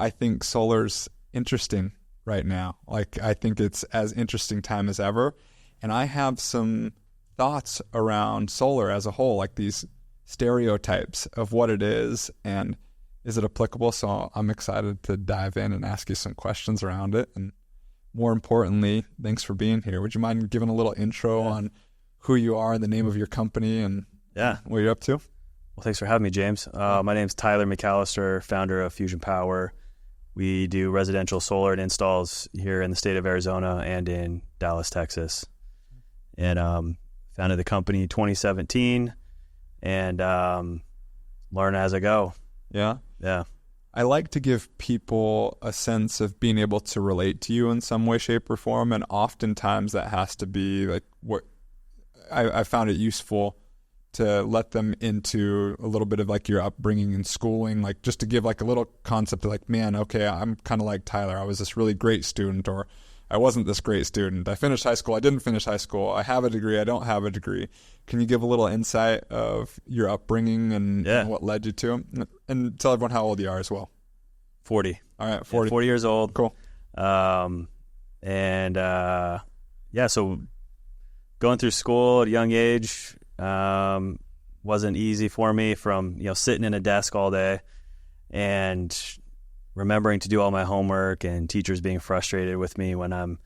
I think solar's interesting right now. Like, I think it's as interesting time as ever. And I have some thoughts around solar as a whole, like these stereotypes of what it is and is it applicable. So I'm excited to dive in and ask you some questions around it. And more importantly, thanks for being here. Would you mind giving a little intro on who you are, the name of your company, and what you're up to? Well, thanks for having me, James. My name's Tyler McAllister, founder of Fusion Power. We do residential solar and installs here in the state of Arizona and in Dallas, Texas. And founded the company in 2017 and learn as I go. Yeah? Yeah. I like to give people a sense of being able to relate to you in some way, shape, or form. And oftentimes that has to be like what I found it useful to let them into a little bit of like your upbringing and schooling, like just to give like a little concept of like, man, okay, I'm kind of like Tyler. I was this really great student, or I wasn't this great student. I finished high school. I didn't finish high school. I have a degree. I don't have a degree. Can you give a little insight of your upbringing and what led you to it? And tell everyone how old you are as well. 40. All right, 40. Yeah, 40 years old. Cool. So going through school at a young age wasn't easy for me, from sitting in a desk all day and remembering to do all my homework and teachers being frustrated with me when I'm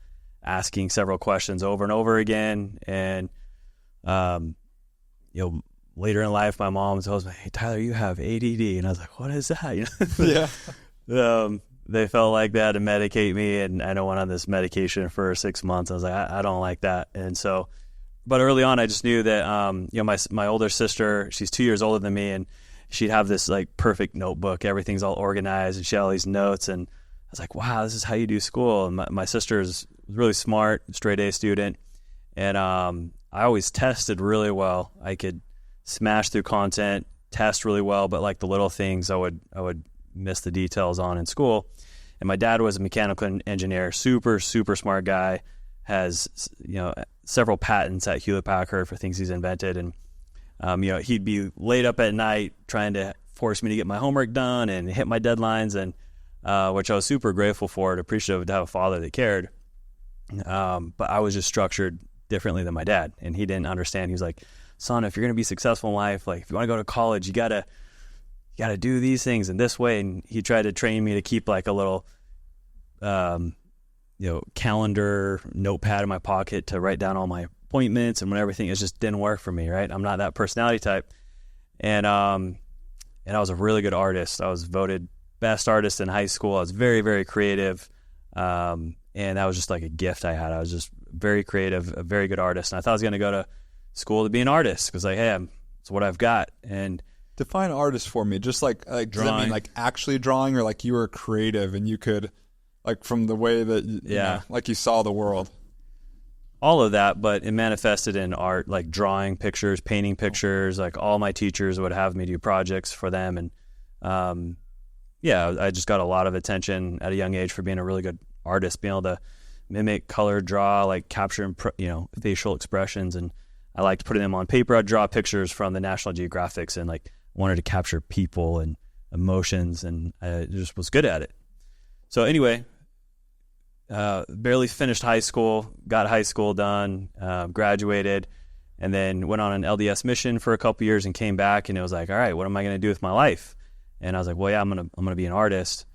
asking several questions over and over again. And later in life, my mom tells me, "Hey, Tyler, you have ADD," and I was like, "What is that?" They felt like they had to medicate me, and I went on this medication for 6 months. I was like, I don't like that. And so, but early on, I just knew that my older sister, she's 2 years older than me, and she'd have this like perfect notebook. Everything's all organized, and she had all these notes. And I was like, wow, this is how you do school. And my sister's really smart, straight A student. And I always tested really well. I could smash through content, test really well, but like the little things I would miss the details on in school. And my dad was a mechanical engineer, super, super smart guy, has, several patents at Hewlett Packard for things he's invented. And, he'd be late up at night trying to force me to get my homework done and hit my deadlines, and which I was super grateful for and appreciative to have a father that cared. But I was just structured differently than my dad, and he didn't understand. He was like, "Son, if you're going to be successful in life, like if you want to go to college, you got to do these things in this way." And he tried to train me to keep like a little, calendar notepad in my pocket to write down all my appointments and when everything. It just didn't work for me, right? I'm not that personality type. And I was a really good artist. I was voted best artist in high school. I was very, very creative. And that was just like a gift I had. I was just very creative, a very good artist. And I thought I was going to go to school to be an artist because like, hey, it's what I've got. And define artist for me. Just like drawing. Does that mean like actually drawing, or like you were creative and you could, like from the way that like you saw the world? All of that, but it manifested in art, like drawing pictures, painting pictures. Like all my teachers would have me do projects for them. And I just got a lot of attention at a young age for being a really good artist, being able to mimic, color, draw, like capture, facial expressions. And I liked putting them on paper. I'd draw pictures from the National Geographics and like wanted to capture people and emotions, and I just was good at it. So anyway, barely finished high school, got high school done, graduated, and then went on an LDS mission for a couple years and came back, and it was like, all right, what am I going to do with my life? And I was like, well, yeah, I'm going to be an artist,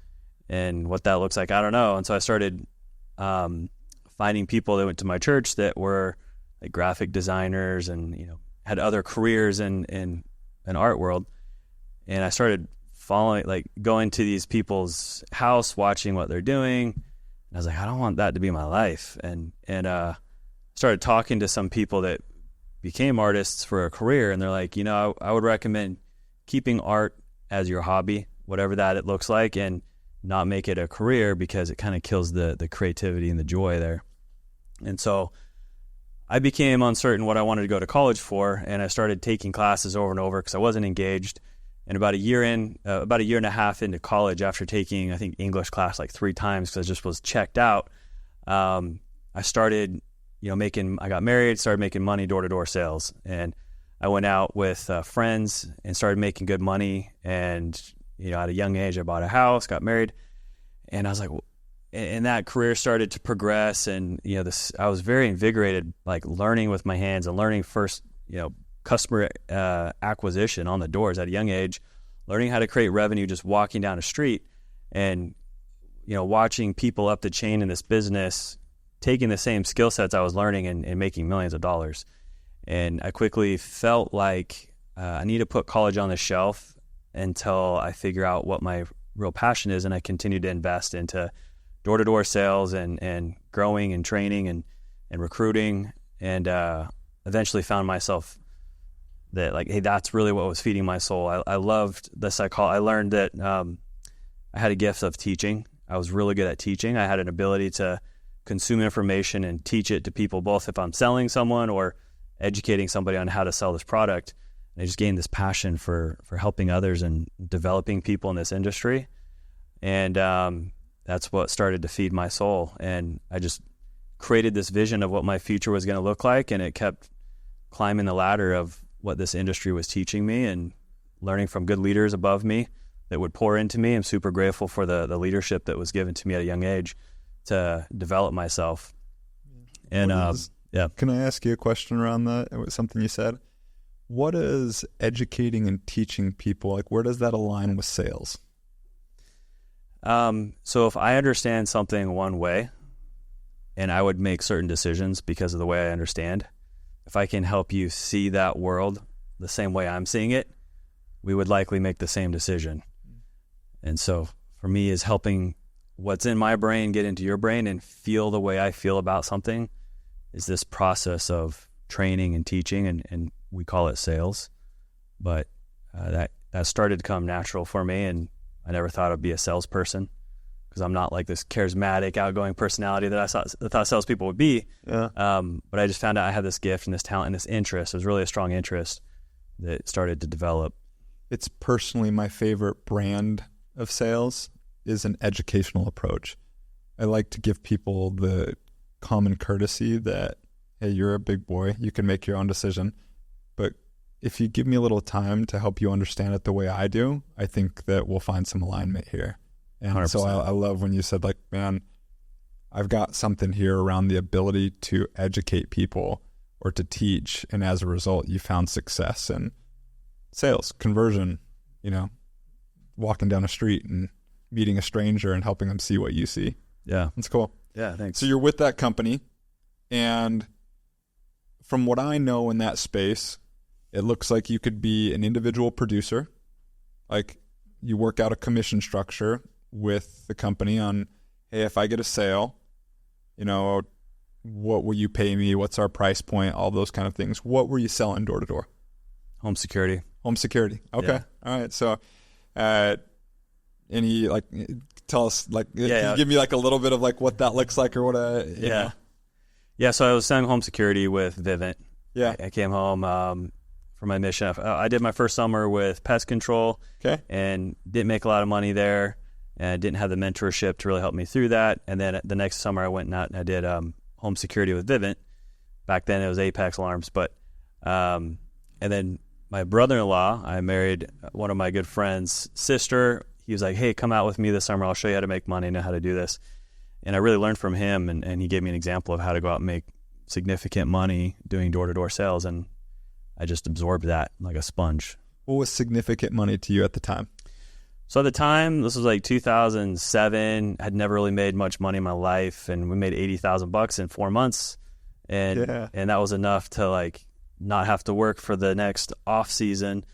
and what that looks like, I don't know. And so I started finding people that went to my church that were like graphic designers and, had other careers in an art world. And I started going to these people's house, watching what they're doing. And I was like, I don't want that to be my life. And started talking to some people that became artists for a career. And they're like, I would recommend keeping art as your hobby, whatever that it looks like, and not make it a career because it kind of kills the creativity and the joy there. And so I became uncertain what I wanted to go to college for. And I started taking classes over and over because I wasn't engaged. And about a year and a half into college, after taking, I think, English class like 3 times because I just was checked out, I started, I got married, started making money door-to-door sales. And I went out with friends and started making good money. And, at a young age, I bought a house, got married. And I was like, and that career started to progress, and I was very invigorated, like learning with my hands and learning first, customer acquisition on the doors at a young age, learning how to create revenue just walking down a street, and watching people up the chain in this business taking the same skill sets I was learning and making millions of dollars. And I quickly felt like I need to put college on the shelf until I figure out what my real passion is, and I continued to invest into door-to-door sales and growing and training and recruiting, and eventually found myself that, like, hey, that's really what was feeding my soul. I loved the psychology. I learned that I had a gift of teaching. I was really good at teaching. I had an ability to consume information and teach it to people, both if I'm selling someone or educating somebody on how to sell this product. And I just gained this passion for helping others and developing people in this industry. And that's what started to feed my soul. And I just created this vision of what my future was going to look like, and it kept climbing the ladder of what this industry was teaching me and learning from good leaders above me that would pour into me. I'm super grateful for the leadership that was given to me at a young age to develop myself. And yeah. Can I ask you a question around that? It was something you said. What is educating and teaching people, like, where does that align with sales? So if I understand something one way, and I would make certain decisions because of the way I understand, if I can help you see that world the same way I'm seeing it, we would likely make the same decision. And so for me, is helping what's in my brain get into your brain and feel the way I feel about something is this process of training and teaching, and we call it sales. But that started to come natural for me, and I never thought I'd be a salesperson because I'm not like this charismatic, outgoing personality that I thought salespeople would be. Yeah. But I just found out I had this gift and this talent and this interest. It was really a strong interest that started to develop. It's personally my favorite brand of sales is an educational approach. I like to give people the common courtesy that, hey, you're a big boy, you can make your own decision. But if you give me a little time to help you understand it the way I do, I think that we'll find some alignment here. And 100%. So I love when you said, like, man, I've got something here around the ability to educate people or to teach. And as a result, you found success in sales, conversion, walking down a street and meeting a stranger and helping them see what you see. Yeah. That's cool. Yeah, thanks. So you're with that company, and from what I know in that space, it looks like you could be an individual producer. Like, you work out a commission structure with the company on, hey, if I get a sale, what will you pay me? What's our price point? All those kind of things. What were you selling door to door? Home security. Home security. Okay. Yeah. All right. So, any, like, tell us, like, can you give me like a little bit of like what that looks like or what know? Yeah. So I was selling home security with Vivint. Yeah. I came home for my mission. I did my first summer with pest control. Okay. And didn't make a lot of money there, and I didn't have the mentorship to really help me through that. And then the next summer I went out and I did home security with Vivint. Back then it was Apex Alarms, but and then my brother-in-law, I married one of my good friend's sister. He was like, hey, come out with me this summer. I'll show you how to make money, know how to do this. And I really learned from him, and he gave me an example of how to go out and make significant money doing door-to-door sales, and I just absorbed that like a sponge. What was significant money to you at the time? So at the time, this was like 2007. I had never really made much money in my life, and we made $80,000 in 4 months. And that was enough to, like, not have to work for the next off season,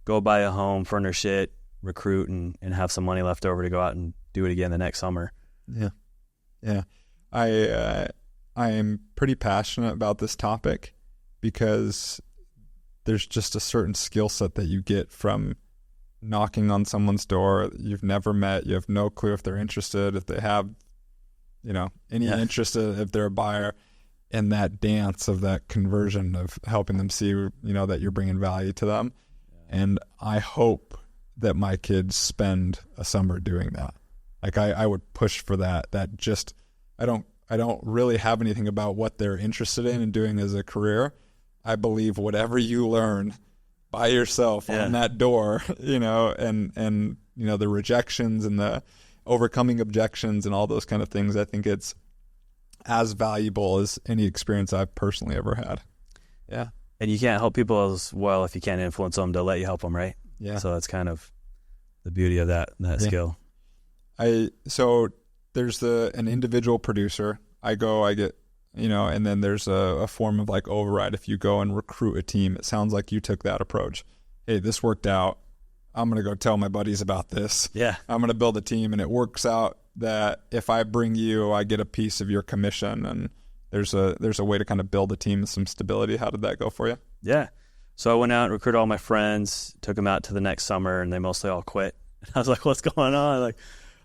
go buy a home, furnish it, recruit, and have some money left over to go out and do it again the next summer. Yeah. I am pretty passionate about this topic because there's just a certain skill set that you get from knocking on someone's door you've never met. You have no clue if they're interested, if they have, any interest, if they're a buyer, and that dance of that conversion of helping them see, that you're bringing value to them. And I hope that my kids spend a summer doing that. Like, I would push for that just, I don't really have anything about what they're interested in and doing as a career. I believe whatever you learn by yourself on that door, and the rejections and the overcoming objections and all those kind of things. I think it's as valuable as any experience I've personally ever had. Yeah. And you can't help people as well if you can't influence them to let you help them, right? Yeah. So that's kind of the beauty of that skill. So there's an individual producer. I get, and then there's a form of like override if you go and recruit a team. It sounds like you took that approach. Hey, this worked out. I'm going to go tell my buddies about this. Yeah. I'm going to build a team, and it works out that if I bring you, I get a piece of your commission, and there's a way to kind of build a team with some stability. How did that go for you? Yeah. So I went out and recruited all my friends, took them out to the next summer, and they mostly all quit. And I was like, what's going on? Like,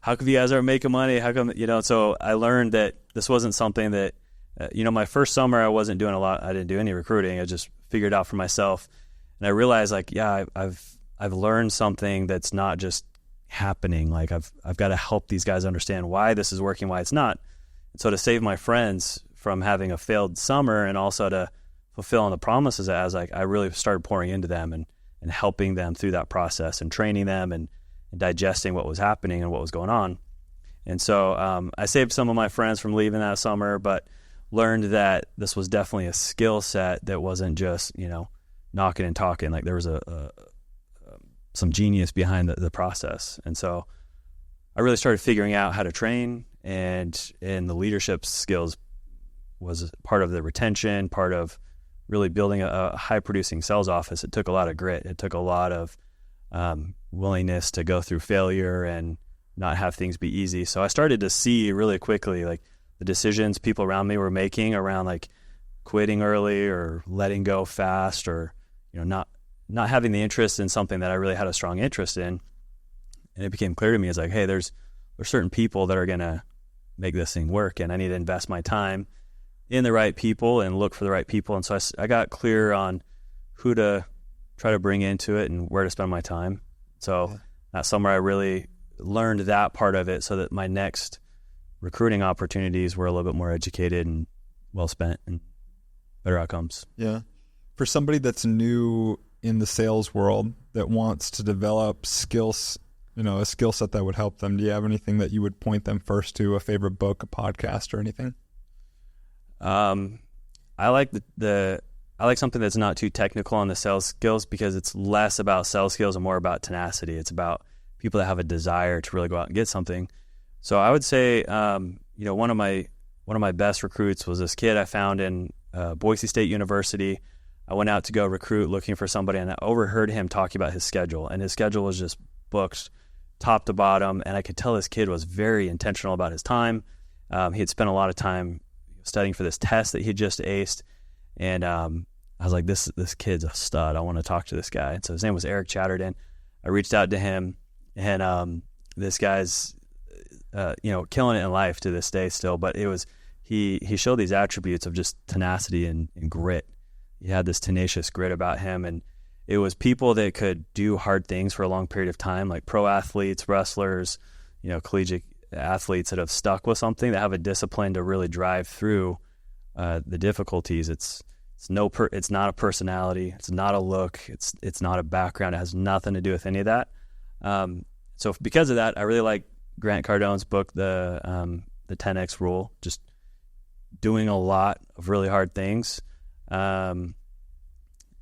how come you guys aren't making money? How come, so I learned that this wasn't something that, my first summer I wasn't doing a lot. I didn't do any recruiting. I just figured out for myself. And I realized like, yeah, I've learned something that's not just happening. Like I've got to help these guys understand why this is working, why it's not. And so to save my friends from having a failed summer and also to fulfill on the promises I was like, I really started pouring into them and helping them through that process and training them and digesting what was happening and what was going on. And so I saved some of my friends from leaving that summer, but learned that this was definitely a skill set that wasn't just, knocking and talking. Like there was some genius behind the process. And so I really started figuring out how to train, and the leadership skills was part of the retention, part of really building a high-producing sales office. It took a lot of grit. It took a lot of willingness to go through failure and not have things be easy. So I started to see really quickly like the decisions people around me were making around like quitting early or letting go fast or not having the interest in something that I really had a strong interest in. And it became clear to me as like, hey, there's certain people that are going to make this thing work, and I need to invest my time in the right people and look for the right people. And so I got clear on who to try to bring into it and where to spend my time. So that summer I really learned that part of it so that my next recruiting opportunities were a little bit more educated and well spent and better outcomes. Yeah. For somebody that's new in the sales world that wants to develop skills, a skill set that would help them, do you have anything that you would point them first to, a favorite book, a podcast, or anything? I like I like something that's not too technical on the sales skills because it's less about sales skills and more about tenacity. It's about people that have a desire to really go out and get something. So I would say, one of my best recruits was this kid I found in Boise State University. I went out to go recruit looking for somebody, and I overheard him talking about his schedule, and his schedule was just booked top to bottom. And I could tell this kid was very intentional about his time. He had spent a lot of time studying for this test that he just aced. And I was like, this kid's a stud. I want to talk to this guy. And so his name was Eric Chatterton. I reached out to him, and this guy's, killing it in life to this day still. But it was he showed these attributes of just tenacity and grit. He had this tenacious grit about him, and it was people that could do hard things for a long period of time, like pro athletes, wrestlers, collegiate athletes that have stuck with something, that have a discipline to really drive through the difficulties. It's not a personality, it's not a look, it's not a background. It has nothing to do with any of that. So because of that, I really like Grant Cardone's book, the 10X Rule, just doing a lot of really hard things. And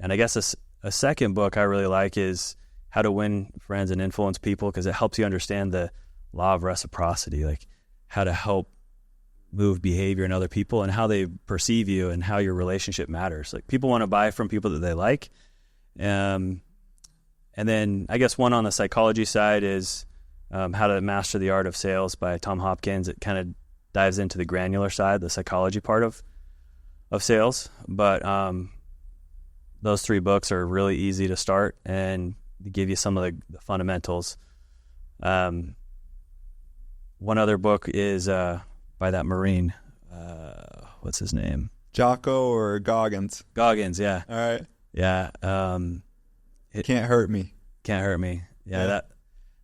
I guess a second book I really like is How to Win Friends and Influence People, because it helps you understand the law of reciprocity, like how to help move behavior in other people and how they perceive you and how your relationship matters. Like people want to buy from people that they like. And then I guess one on the psychology side is How to Master the Art of Sales by Tom Hopkins. It kind of dives into the granular side, the psychology part of sales. But those three books are really easy to start and give you some of the fundamentals. One other book is by that Marine. What's his name? Jocko or Goggins? Goggins, yeah. All right. Yeah. Can't Hurt Me. Can't Hurt Me. Yeah.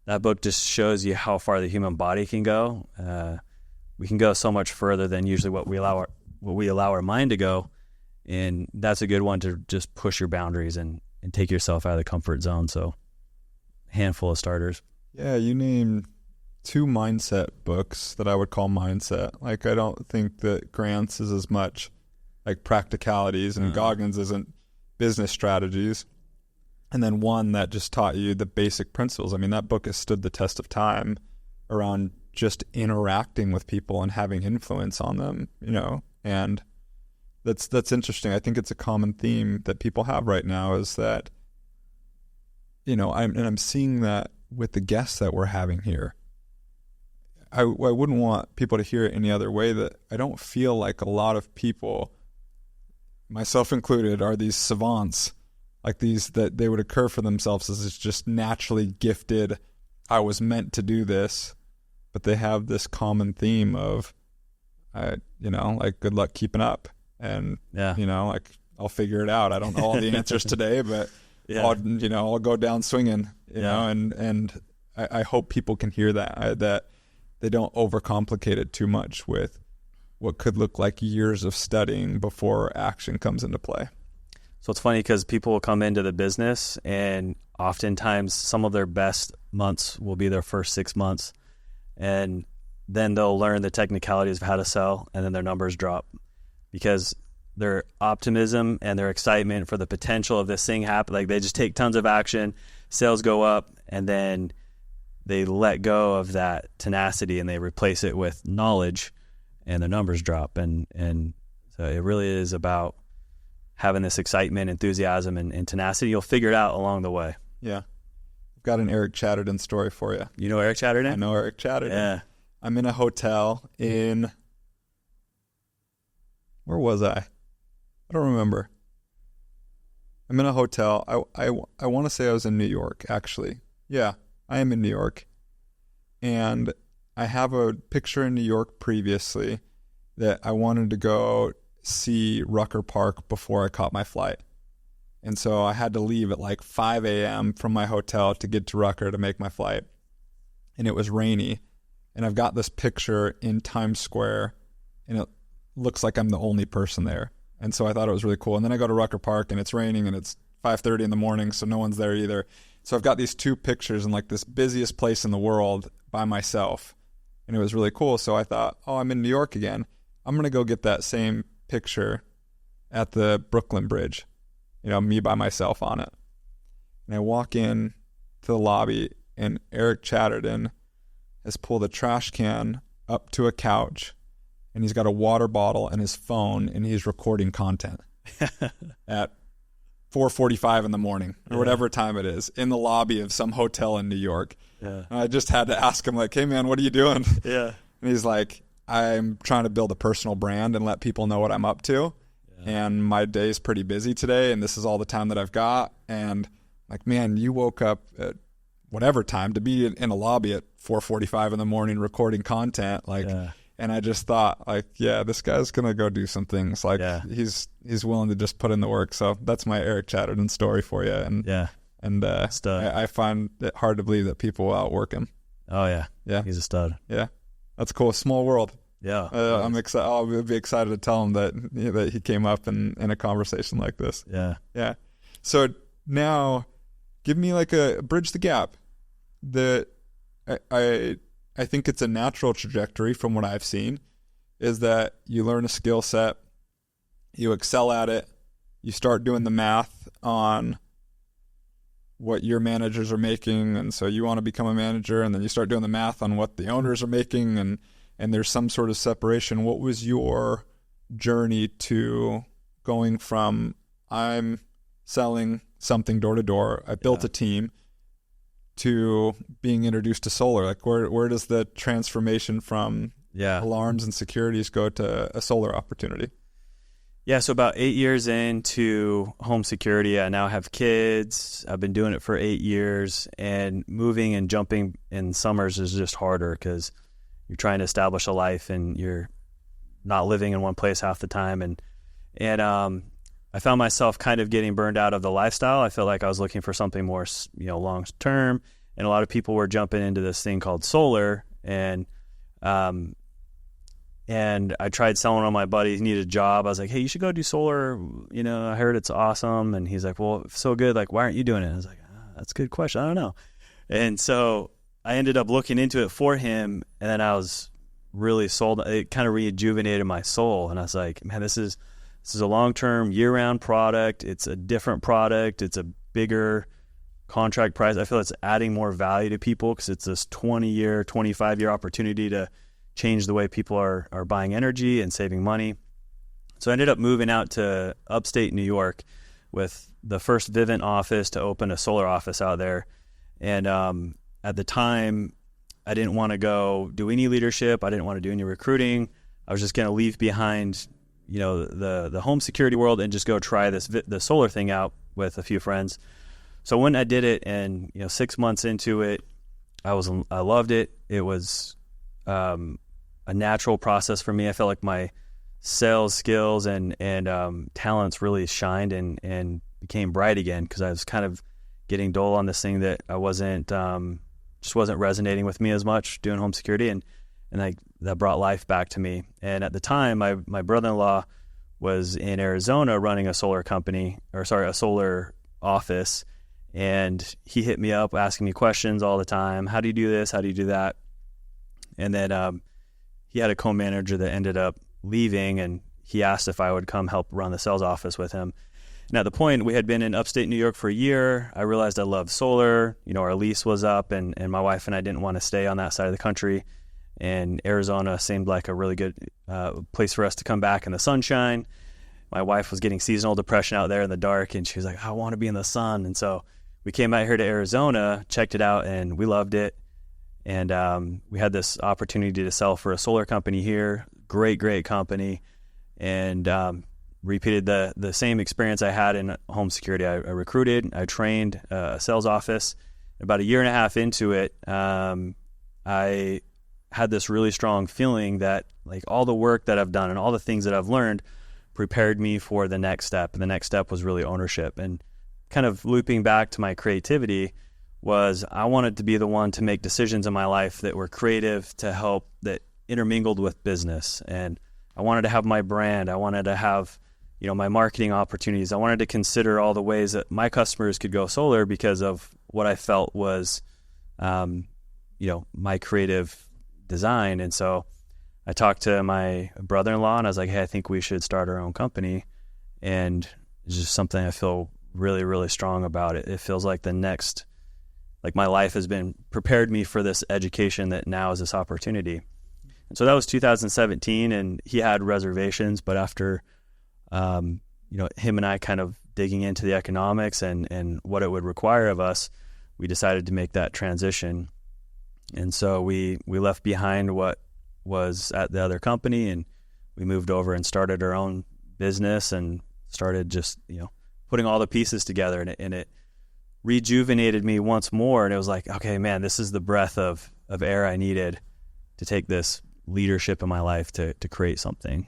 That book just shows you how far the human body can go. We can go so much further than usually what we allow our mind to go. And that's a good one to just push your boundaries and take yourself out of the comfort zone. So handful of starters. Yeah, you named two mindset books that I would call mindset. Like, I don't think that Grant's is as much like practicalities and Goggins isn't business strategies. And then one that just taught you the basic principles. I mean, that book has stood the test of time around just interacting with people and having influence on them, you know, and that's interesting. I think it's a common theme that people have right now is that, you know, I'm seeing that with the guests that we're having here. I wouldn't want people to hear it any other way, that I don't feel like a lot of people, myself included, are these savants, like these that they would occur for themselves as it's just naturally gifted, I was meant to do this, but they have this common theme of, you know, like, good luck keeping up. And, you know, like, I'll figure it out. I don't know all the answers today, but I'll go down swinging, you know, and I hope people can hear that, that they don't overcomplicate it too much with what could look like years of studying before action comes into play. So it's funny because people will come into the business and oftentimes some of their best months will be their first 6 months. And then they'll learn the technicalities of how to sell, and then their numbers drop because their optimism and their excitement for the potential of this thing happen. Like, they just take tons of action, sales go up, and then they let go of that tenacity and they replace it with knowledge, and the numbers drop. And so it really is about having this excitement, enthusiasm, and tenacity. You'll figure it out along the way. Yeah. I've got an Eric Chatterton story for you. You know Eric Chatterton? I know Eric Chatterton. Yeah. I'm in a hotel in, where was I? I don't remember. I'm in a hotel. I want to say I was in New York, actually. Yeah, I am in New York. And I have a picture in New York previously that I wanted to go see Rucker Park before I caught my flight. And so I had to leave at like 5 a.m. from my hotel to get to Rucker to make my flight. And it was rainy. And I've got this picture in Times Square, and it looks like I'm the only person there. And so I thought it was really cool. And then I go to Rucker Park, and it's raining, and it's 5:30 in the morning, so no one's there either. So I've got these two pictures in like this busiest place in the world by myself. And it was really cool. So I thought, oh, I'm in New York again. I'm going to go get that same picture at the Brooklyn Bridge, you know, me by myself on it. And I walk in to the lobby, and Eric Chatterton has pulled a trash can up to a couch, and he's got a water bottle and his phone, and he's recording content at 4:45 in the morning or whatever time it is in the lobby of some hotel in New York. Yeah. And I just had to ask him, like, hey man, what are you doing? Yeah. And he's like, I'm trying to build a personal brand and let people know what I'm up to. Yeah. And my day's pretty busy today, and this is all the time that I've got. And like, man, you woke up at whatever time to be in a lobby at 4:45 in the morning recording content. Like, and I just thought, like, yeah, this guy's going to go do some things. Like, he's willing to just put in the work. So that's my Eric Chatterton story for you. And I find it hard to believe that people will outwork him. Oh, yeah. Yeah. He's a stud. Yeah. That's cool. Small world. Yeah. I'm excited. I'll be excited to tell him that he came up in a conversation like this. Yeah. Yeah. So now give me like a bridge the gap. I think it's a natural trajectory from what I've seen is that you learn a skill set, you excel at it, you start doing the math on what your managers are making, and so you want to become a manager, and then you start doing the math on what the owners are making, and there's some sort of separation. What was your journey to going from I'm selling something door to door, I built a team, to being introduced to solar? Like, where does the transformation from alarms and securities go to a solar opportunity? Yeah, so about 8 years into home security, I now have kids. I've been doing it for 8 years, and moving and jumping in summers is just harder because you're trying to establish a life and you're not living in one place half the time. And I found myself kind of getting burned out of the lifestyle. I felt like I was looking for something more, long term. And a lot of people were jumping into this thing called solar. And I tried selling on my buddy. He needed a job. I was like, hey, you should go do solar. I heard it's awesome. And he's like, well, so good. Like, why aren't you doing it? I was like, that's a good question. I don't know. And so I ended up looking into it for him, and then I was really sold. It kind of rejuvenated my soul, and I was like, man, this is a long-term, year-round product. It's a different product. It's a bigger contract price. I feel it's adding more value to people because it's this 20-year, 25-year opportunity to change the way people are buying energy and saving money. So I ended up moving out to upstate New York with the first Vivint office to open a solar office out there. And at the time, I didn't want to go do any leadership. I didn't want to do any recruiting. I was just going to leave behind, the home security world and just go try the solar thing out with a few friends. So when I did it, and 6 months into it, I loved it. It was a natural process for me. I felt like my sales skills and talents really shined and became bright again, because I was kind of getting dull on this thing that I wasn't resonating with me as much, doing home security, and that brought life back to me. And at the time, my brother-in-law was in Arizona running a solar office, and he hit me up asking me questions all the time. How do you do this? How do you do that? And then he had a co-manager that ended up leaving, and he asked if I would come help run the sales office with him. And at the point, we had been in upstate New York for a year. I realized I loved solar. Our lease was up, and my wife and I didn't want to stay on that side of the country. And Arizona seemed like a really good place for us to come back in the sunshine. My wife was getting seasonal depression out there in the dark, and she was like, I want to be in the sun. And so we came out here to Arizona, checked it out, and we loved it. And we had this opportunity to sell for a solar company here. Great company. And repeated the same experience I had in home security. I recruited, I trained a sales office. About a year and a half into it, I had this really strong feeling that all the work that I've done and all the things that I've learned prepared me for the next step. And the next step was really ownership. And kind of looping back to my creativity was I wanted to be the one to make decisions in my life that were creative, to help, that intermingled with business. And I wanted to have my brand. I wanted to have my marketing opportunities. I wanted to consider all the ways that my customers could go solar because of what I felt was, my creative design. And so I talked to my brother-in-law, and I was like, hey, I think we should start our own company. And it's just something I feel really, really strong about. It feels like my life has been prepared me for this education that now is this opportunity. And so that was 2017, and he had reservations, but after him and I kind of digging into the economics and what it would require of us, we decided to make that transition. And so we left behind what was at the other company, and we moved over and started our own business and started just, putting all the pieces together, and it rejuvenated me once more. And it was like, okay, man, this is the breath of air I needed to take this leadership in my life to create something.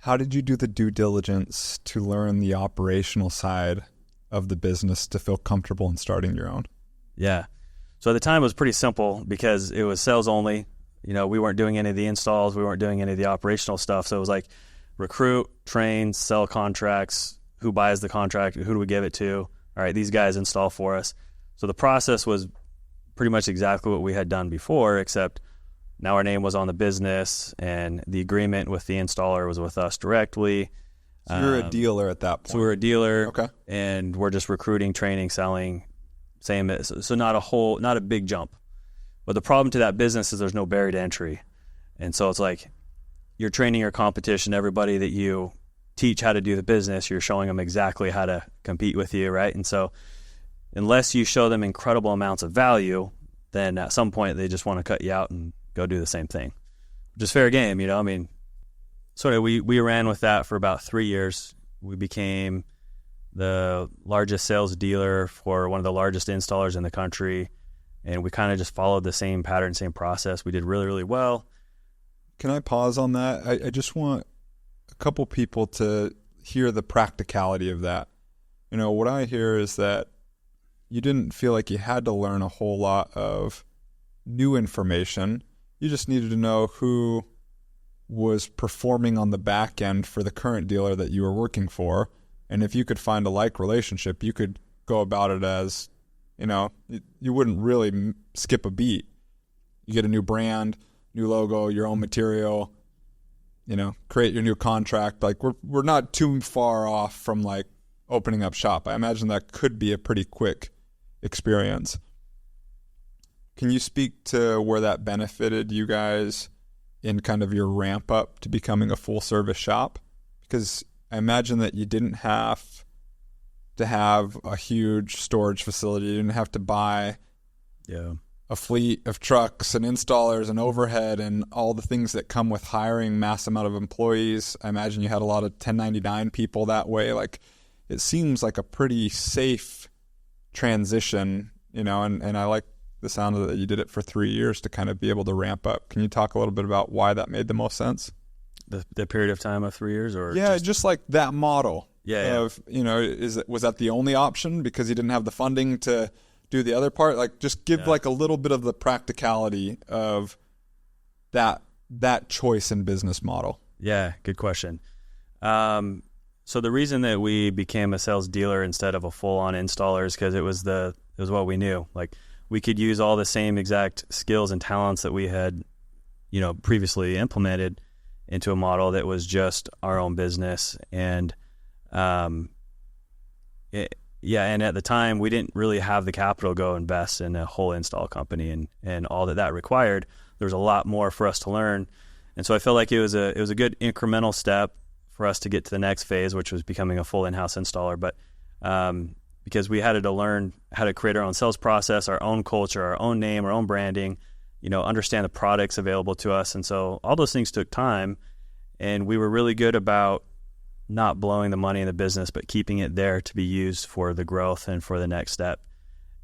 How did you do the due diligence to learn the operational side of the business to feel comfortable in starting your own? Yeah. So at the time it was pretty simple because it was sales only. We weren't doing any of the installs. We weren't doing any of the operational stuff. So it was like recruit, train, sell contracts. Who buys the contract? Who do we give it to? All right, these guys install for us. So the process was pretty much exactly what we had done before, except now our name was on the business, and the agreement with the installer was with us directly. So you're a dealer at that point. So we're a dealer, okay, and we're just recruiting, training, selling, same. So not a big jump. But the problem to that business is there's no barrier to entry, and so it's like you're training your competition, everybody that you teach how to do the business, you're showing them exactly how to compete with you, right? And so unless you show them incredible amounts of value, then at some point they just want to cut you out and go do the same thing, which is fair game, So we ran with that for about 3 years. We became the largest sales dealer for one of the largest installers in the country, and we kind of just followed the same pattern, same process. We did really, really well. Can I pause on that? I just want a couple people to hear the practicality of that. What I hear is that you didn't feel like you had to learn a whole lot of new information. You just needed to know who was performing on the back end for the current dealer that you were working for. And if you could find a like relationship, you could go about it as, you wouldn't really skip a beat. you get a new brand, new logo, your own material, create your new contract. Like we're not too far off from like opening up shop. I imagine that could be a pretty quick experience. Can you speak to where that benefited you guys in kind of your ramp up to becoming a full service shop? Because I imagine that you didn't have to have a huge storage facility. You didn't have to buy a fleet of trucks and installers and overhead and all the things that come with hiring mass amount of employees. I imagine you had a lot of 1099 people that way. Like, it seems like a pretty safe transition, and I like the sound of that you did it for 3 years to kind of be able to ramp up. Can you talk a little bit about why that made the most sense? The period of time of 3 years, or just like that model. Was that the only option because you didn't have the funding to do the other part? Like, just give like a little bit of the practicality of that choice in business model. Yeah, good question. So the reason that we became a sales dealer instead of a full-on installer is because it was what we knew. Like, we could use all the same exact skills and talents that we had, previously implemented into a model that was just our own business. And, and at the time we didn't really have the capital to go invest in a whole install company and all that required. There was a lot more for us to learn. And so I felt like it was a good incremental step for us to get to the next phase, which was becoming a full in-house installer. But, because we had to learn how to create our own sales process, our own culture, our own name, our own branding, understand the products available to us. And so all those things took time, and we were really good about not blowing the money in the business, but keeping it there to be used for the growth and for the next step.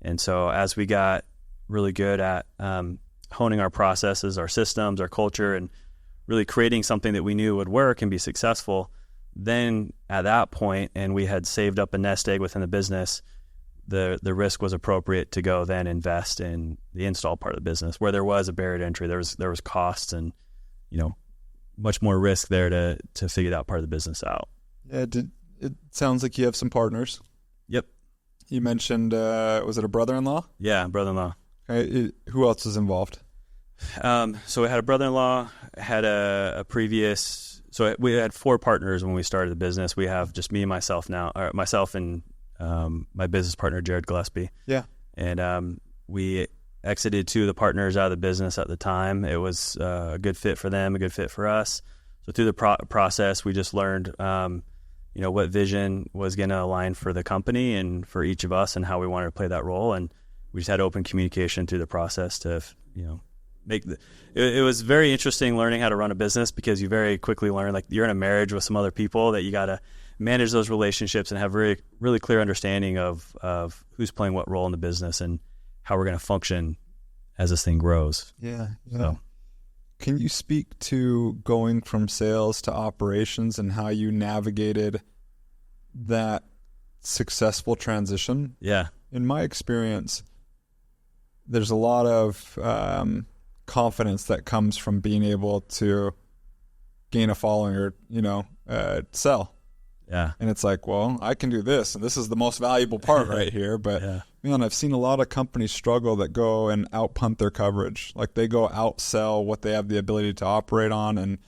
And so as we got really good at honing our processes, our systems, our culture, and really creating something that we knew would work and be successful, then at that point, and we had saved up a nest egg within the business, the risk was appropriate to go then invest in the install part of the business, where there was a barrier to entry. There was costs and much more risk there to figure that part of the business out. Yeah, it sounds like you have some partners. Yep. You mentioned was it a brother-in-law? Yeah, brother-in-law. Okay. Who else is involved? So we had a brother-in-law, had a previous. So we had 4 partners when we started the business. We have just me and myself now, or myself and my business partner, Jared Gillespie. Yeah. And we exited 2 of the partners out of the business at the time. It was a good fit for them, a good fit for us. So through the process, we just learned, what vision was going to align for the company and for each of us and how we wanted to play that role. And we just had open communication through the process to, it was very interesting learning how to run a business, because you very quickly learn, like, you're in a marriage with some other people, that you got to manage those relationships and have really, really clear understanding of who's playing what role in the business and how we're going to function as this thing grows. Yeah. So, can you speak to going from sales to operations and how you navigated that successful transition? Yeah. In my experience, there's a lot of confidence that comes from being able to gain a following or, sell. Yeah. And it's like, well, I can do this, and this is the most valuable part right here. But man, I've seen a lot of companies struggle that go and outpunt their coverage. Like, they go outsell what they have the ability to operate on, and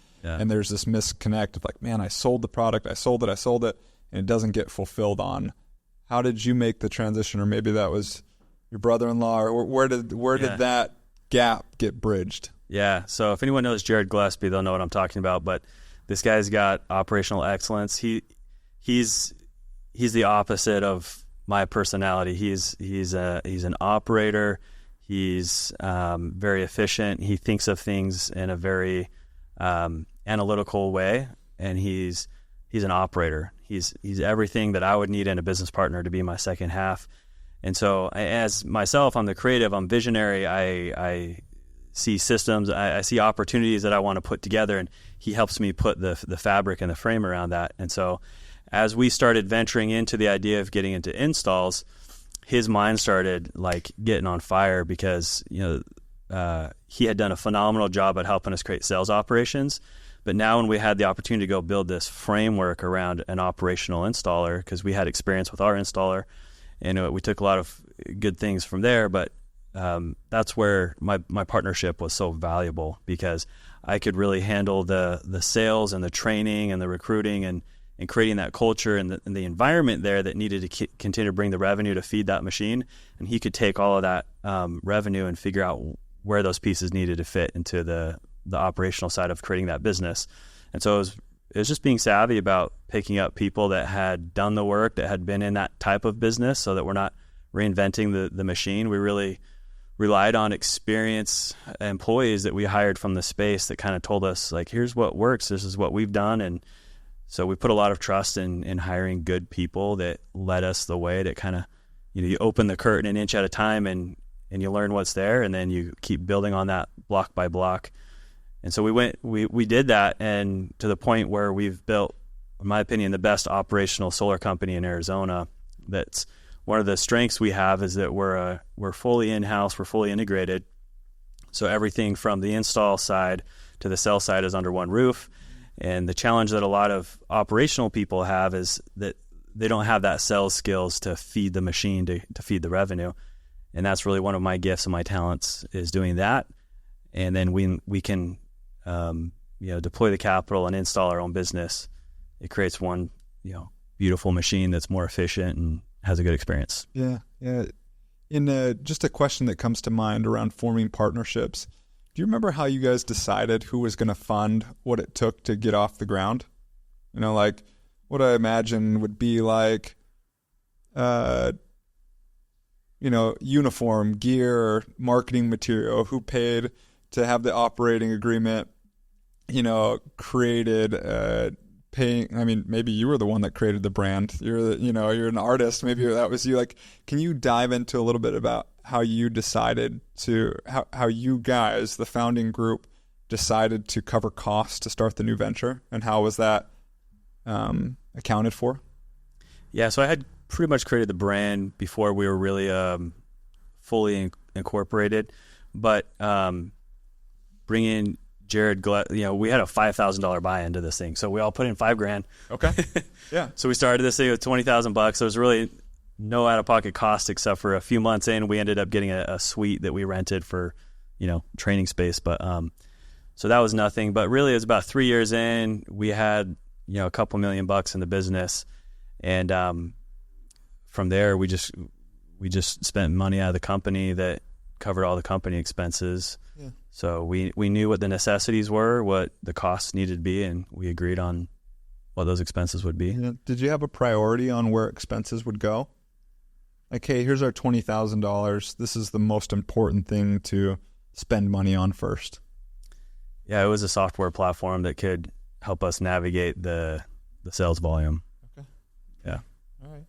there's this misconnect of like, man, I sold the product, I sold it, and it doesn't get fulfilled on. How did you make the transition? Or maybe that was your brother-in-law, or where did that gap get bridged? Yeah. So if anyone knows Jared Gillespie, they'll know what I'm talking about. But this guy's got operational excellence. He's the opposite of my personality. He's an operator. He's very efficient. He thinks of things in a very analytical way, and he's an operator. He's everything that I would need in a business partner to be my second half. And so, as myself, I'm the creative. I'm visionary. I see systems. I see opportunities that I want to put together, and he helps me put the fabric and the frame around that. And so, as we started venturing into the idea of getting into installs, his mind started like getting on fire, because he had done a phenomenal job at helping us create sales operations. But now when we had the opportunity to go build this framework around an operational installer, because we had experience with our installer, and we took a lot of good things from there, but that's where my partnership was so valuable, because I could really handle the sales and the training and the recruiting and creating that culture and the environment there that needed to continue to bring the revenue to feed that machine. And he could take all of that revenue and figure out where those pieces needed to fit into the operational side of creating that business. And so it was just being savvy about picking up people that had done the work, that had been in that type of business, so that we're not reinventing the machine. We really relied on experienced employees that we hired from the space that kind of told us, like, here's what works, this is what we've done. And so we put a lot of trust in hiring good people that led us the way, that kind of, you open the curtain an inch at a time and you learn what's there, and then you keep building on that block by block. And so we did that, and to the point where we've built, in my opinion, the best operational solar company in Arizona. That's one of the strengths we have, is that we're fully in-house, we're fully integrated. So everything from the install side to the sell side is under one roof. And the challenge that a lot of operational people have is that they don't have that sales skills to feed the machine, to feed the revenue. And that's really one of my gifts and my talents, is doing that. And then we can deploy the capital and install our own business. It creates one beautiful machine that's more efficient and has a good experience. Yeah. In just a question that comes to mind around forming partnerships, do you remember how you guys decided who was going to fund what it took to get off the ground? Like what I imagine would be like, uniform, gear, marketing material, who paid to have the operating agreement, created, paying. I mean, maybe you were the one that created the brand. You're an artist. Maybe that was you. Like, can you dive into a little bit about how you decided how you guys, the founding group, decided to cover costs to start the new venture, and how was that accounted for? Yeah, so I had pretty much created the brand before we were really fully incorporated, but bringing Jared, we had a $5,000 buy into this thing, so we all put in $5,000. Okay. Yeah. So we started this thing with $20,000. So it was really no out-of-pocket cost, except for a few months in, we ended up getting a suite that we rented for, training space. But so that was nothing. But really, it was about 3 years in, we had a couple $1 million in the business, and from there we just spent money out of the company that covered all the company expenses. Yeah. So we knew what the necessities were, what the costs needed to be, and we agreed on what those expenses would be. Yeah. Did you have a priority on where expenses would go? Like, hey, here's our $20,000. This is the most important thing to spend money on first. Yeah, it was a software platform that could help us navigate the sales volume. Okay. Yeah. All right.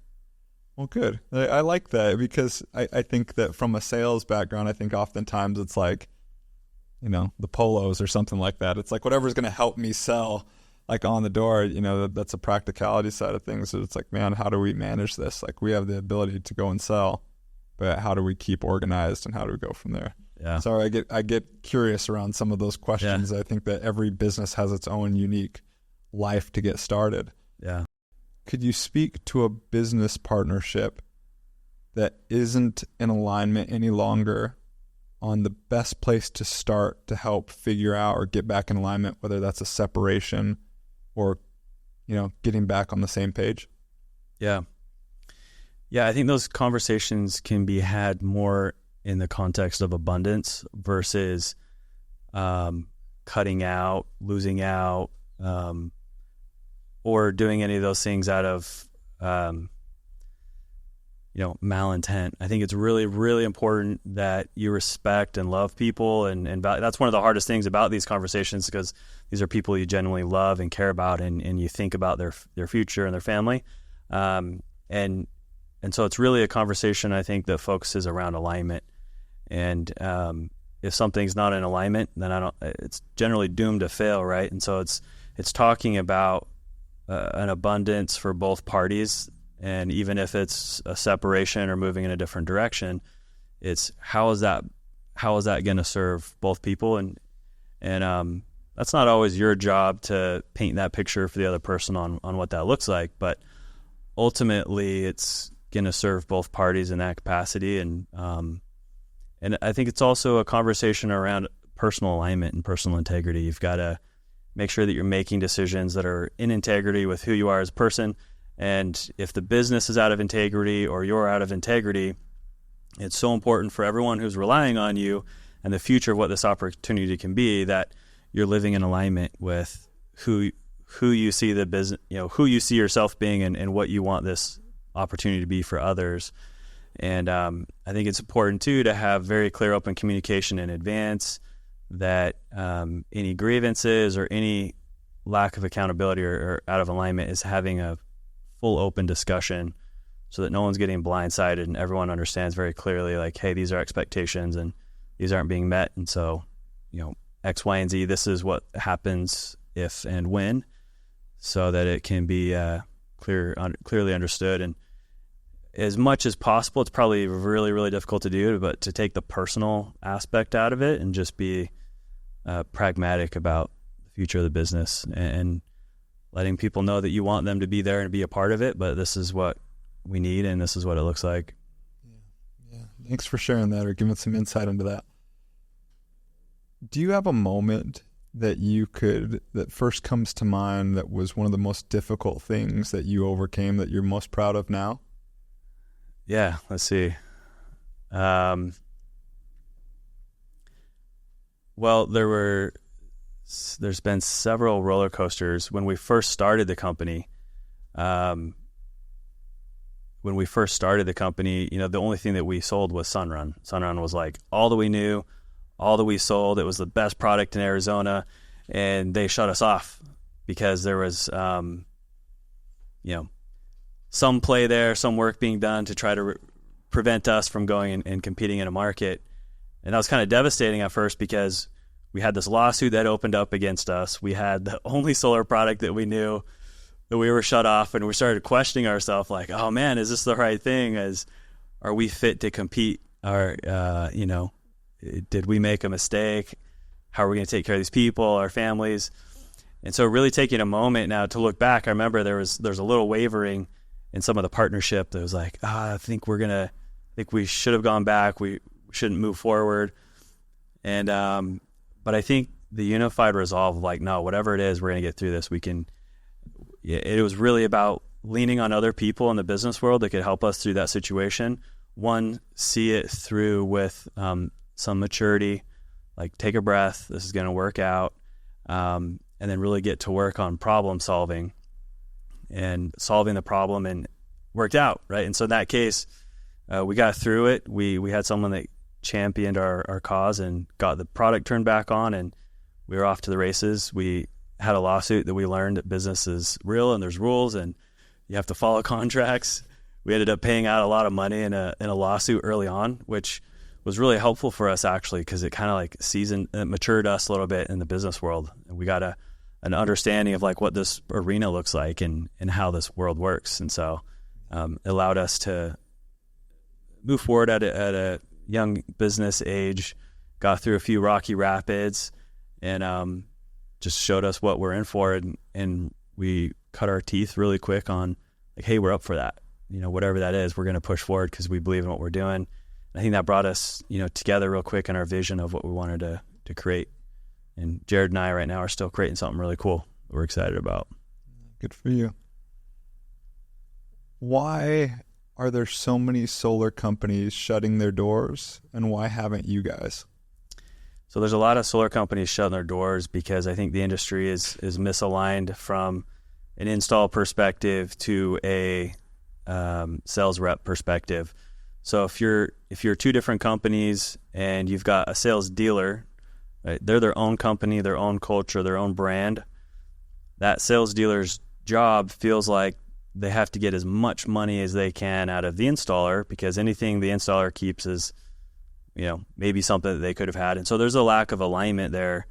Well, good. I like that, because I think that from a sales background, I think oftentimes it's like, the polos or something like that. It's like whatever's going to help me sell, like on the door, that's a practicality side of things. So it's like, man, how do we manage this? Like, we have the ability to go and sell, but how do we keep organized, and how do we go from there? Yeah. So I get curious around some of those questions. Yeah. I think that every business has its own unique life to get started. Yeah. Could you speak to a business partnership that isn't in alignment any longer on the best place to start to help figure out or get back in alignment, whether that's a separation or, getting back on the same page? Yeah. Yeah, I think those conversations can be had more in the context of abundance versus cutting out, losing out, or doing any of those things out of malintent. I think it's really, really important that you respect and love people, and that's one of the hardest things about these conversations, because these are people you genuinely love and care about, and you think about their future and their family, and so it's really a conversation, I think, that focuses around alignment. And if something's not in alignment, then it's generally doomed to fail, right? And so it's talking about an abundance for both parties. And even if it's a separation or moving in a different direction, it's how is that going to serve both people? And that's not always your job to paint that picture for the other person on what that looks like, but ultimately it's going to serve both parties in that capacity. And And I think it's also a conversation around personal alignment and personal integrity. You've got to make sure that you're making decisions that are in integrity with who you are as a person. And if the business is out of integrity or you're out of integrity, it's so important for everyone who's relying on you and the future of what this opportunity can be that you're living in alignment with who you see the business, who you see yourself being and what you want this opportunity to be for others. And I think it's important too to have very clear, open communication in advance, that any grievances or any lack of accountability or out of alignment is having a full open discussion so that no one's getting blindsided and everyone understands very clearly, like, hey, these are expectations and these aren't being met. And so, X, Y, and Z, this is what happens if and when, so that it can be clearly understood. And as much as possible, it's probably really, really difficult to do, but to take the personal aspect out of it and just be pragmatic about the future of the business and letting people know that you want them to be there and be a part of it, but this is what we need and this is what it looks like. Yeah. Thanks for sharing that or giving some insight into that. Do you have a moment that that first comes to mind that was one of the most difficult things that you overcame that you're most proud of now? Yeah, let's see. Well, there's been several roller coasters. When we first started the company, the only thing that we sold was Sunrun. Sunrun was like all that we knew, all that we sold. It was the best product in Arizona, and they shut us off because there was, some play there, some work being done to try to prevent us from going and competing in a market. And that was kind of devastating at first because we had this lawsuit that opened up against us. We had the only solar product that we knew that we were shut off, and we started questioning ourselves like, oh man, is this the right thing? Are we fit to compete? Did we make a mistake? How are we going to take care of these people, our families? And so really taking a moment now to look back, I remember there's a little wavering in some of the partnership that was like, I think we should have gone back. We shouldn't move forward. And, but I think the unified resolve of like, no, whatever it is, we're going to get through this. It was really about leaning on other people in the business world that could help us through that situation. One, see it through with some maturity, like take a breath, this is going to work out, and then really get to work on problem solving and solving the problem, and worked out, right? And so in that case, we got through it. We had someone that championed our cause and got the product turned back on, and we were off to the races. We had a lawsuit that we learned that business is real and there's rules and you have to follow contracts. We ended up paying out a lot of money in a lawsuit early on, which was really helpful for us actually, because it kind of like matured us a little bit in the business world. And we got an understanding of like what this arena looks like and how this world works. And so it allowed us to move forward at a young business age, got through a few rocky rapids, and just showed us what we're in for. And we cut our teeth really quick on like, hey, we're up for that. Whatever that is, we're going to push forward because we believe in what we're doing. And I think that brought us, together real quick in our vision of what we wanted to create. And Jared and I right now are still creating something really cool that we're excited about. Good for you. Why are there so many solar companies shutting their doors, and why haven't you guys? So there's a lot of solar companies shutting their doors because I think the industry is misaligned from an install perspective to a sales rep perspective. So if you're two different companies and you've got a sales dealer, right, they're their own company, their own culture, their own brand. That sales dealer's job feels like they have to get as much money as they can out of the installer, because anything the installer keeps is, maybe something that they could have had. And so there's a lack of alignment there.